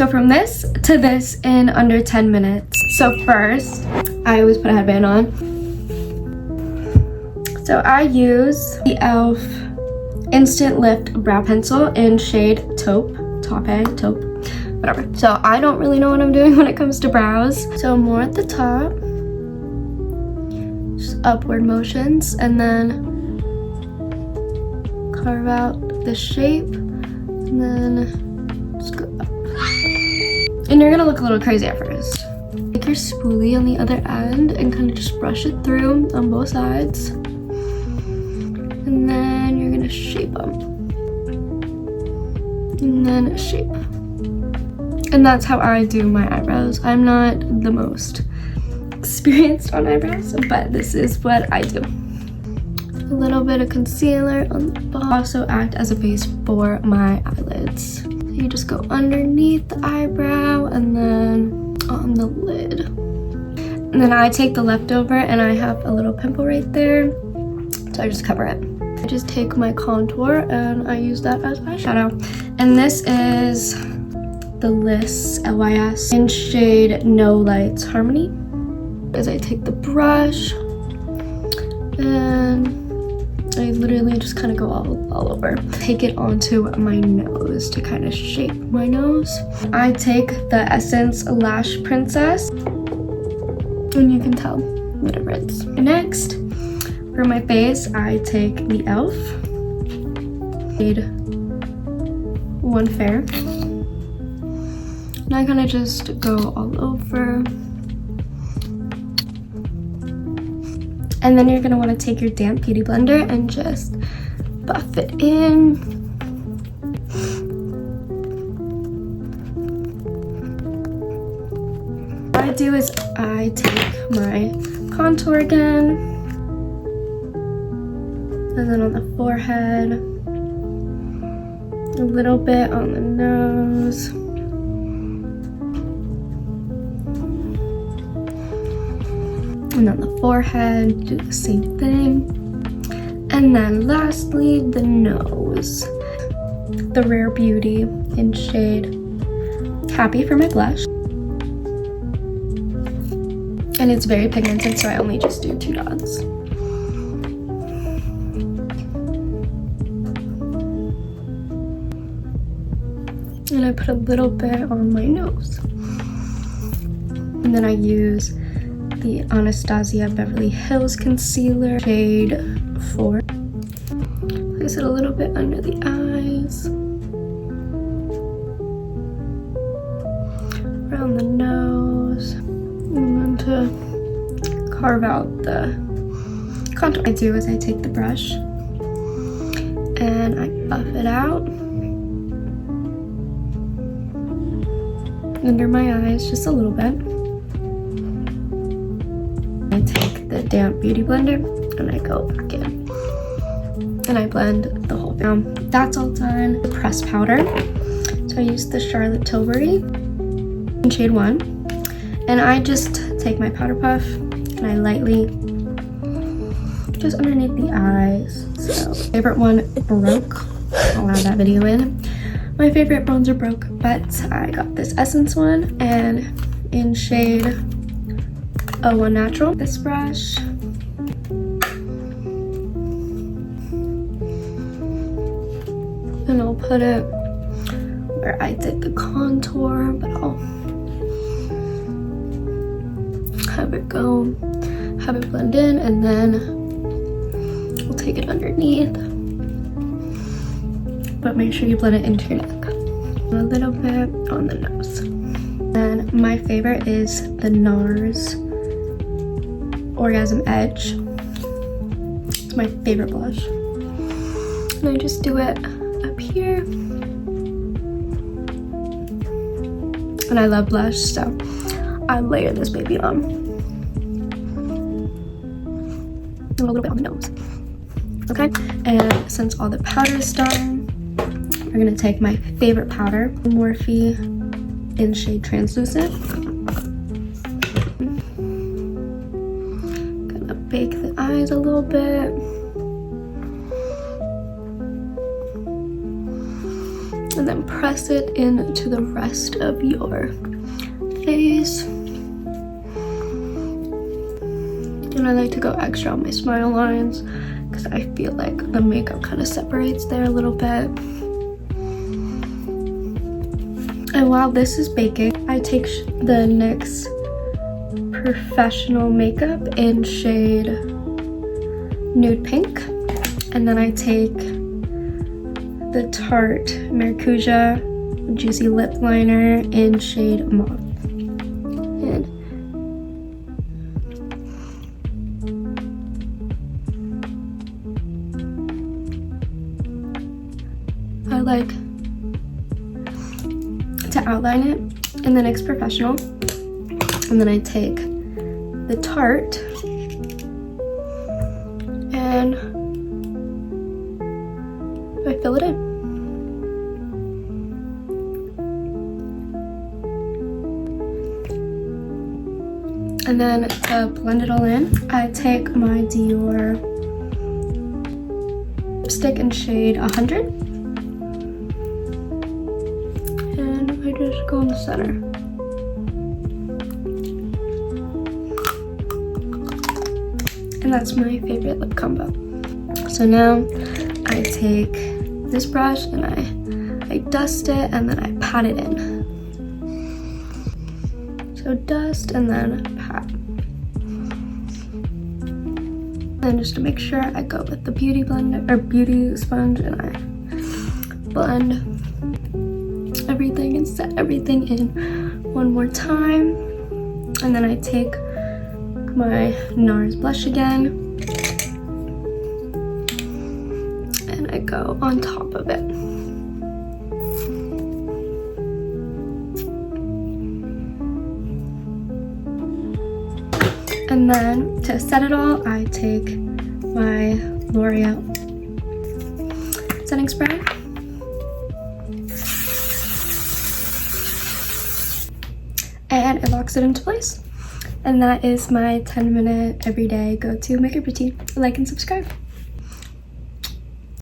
go from this to this in under 10 minutes. So first, I always put a headband on. So I use the e.l.f. Instant Lift Brow Pencil in shade Taupe, whatever. So I don't really know what I'm doing when it comes to brows. So more at the top, just upward motions, and then carve out the shape, and then just go up. And you're gonna look a little crazy at first. Take your spoolie on the other end and kind of just brush it through on both sides. And then you're gonna shape them. And then shape. And that's how I do my eyebrows. I'm not the most experienced on eyebrows, but this is what I do. A little bit of concealer on the bottom. Also act as a base for my eyelids. So you just go underneath the eyebrow and then on the lid. And then I take the leftover and I have a little pimple right there. So I just cover it. I just take my contour and I use that as eyeshadow. And this is the LYS in shade No Lights Harmony. As I take the brush and I literally just kind of go all over. Take it onto my nose to kind of shape my nose. I take the Essence Lash Princess, and you can tell the difference. Next, for my face, I take the e.l.f. shade One Fair. And I kind of just go all over. And then you're gonna wanna take your damp beauty blender and just buff it in. What I do is I take my contour again, and then on the forehead, a little bit on the nose. And on the forehead, do the same thing. And then lastly, the nose. The Rare Beauty in shade Happy for my blush. And it's very pigmented, so I only just do 2 dots. And I put a little bit on my nose. And then I use the Anastasia Beverly Hills Concealer, shade 4. Place it a little bit under the eyes, around the nose, and then to carve out the contour. What I do is I take the brush and I buff it out under my eyes just a little bit. I take the damp beauty blender and I go back in and I blend the whole thing. That's all done. The pressed powder. So I use the Charlotte Tilbury in shade 1, and I just take my powder puff and I lightly just underneath the eyes. So favorite one broke. I'll add that video in. My favorite bronzer broke, but I got this Essence one and in shade 01 Natural. This brush. And I'll put it where I did the contour, but I'll have it go, have it blend in, and then we'll take it underneath. But make sure you blend it into your neck. A little bit on the nose. And my favorite is the NARS Orgasm Edge. It's my favorite blush. And I just do it up here. And I love blush, so I layer this baby on. And a little bit on the nose. Okay, and since all the powder is done, we're gonna take my favorite powder, Morphe in shade Translucent. Gonna bake the eyes a little bit. and then press it into the rest of your face. And I like to go extra on my smile lines because I feel like the makeup kind of separates there a little bit. And while this is baking, I take the NYX Professional Makeup in shade Nude Pink. And then I take the Tarte Maracuja Juicy Lip Liner in shade Mauve. And I like to outline it in the NYX Professional. And then I take the Tarte and I fill it in. And then to blend it all in, I take my Dior stick in shade 100. And I just go in the center. And that's my favorite lip combo. So now I take this brush and I dust it and then I pat it in. So dust and then pat. And just to make sure, I go with the beauty blender or beauty sponge and I blend everything and set everything in one more time. And then I take my NARS blush again and I go on top of it. And then to set it all, I take my L'Oreal setting spray and it locks it into place. And that is my 10-minute everyday go-to makeup routine. Like and subscribe.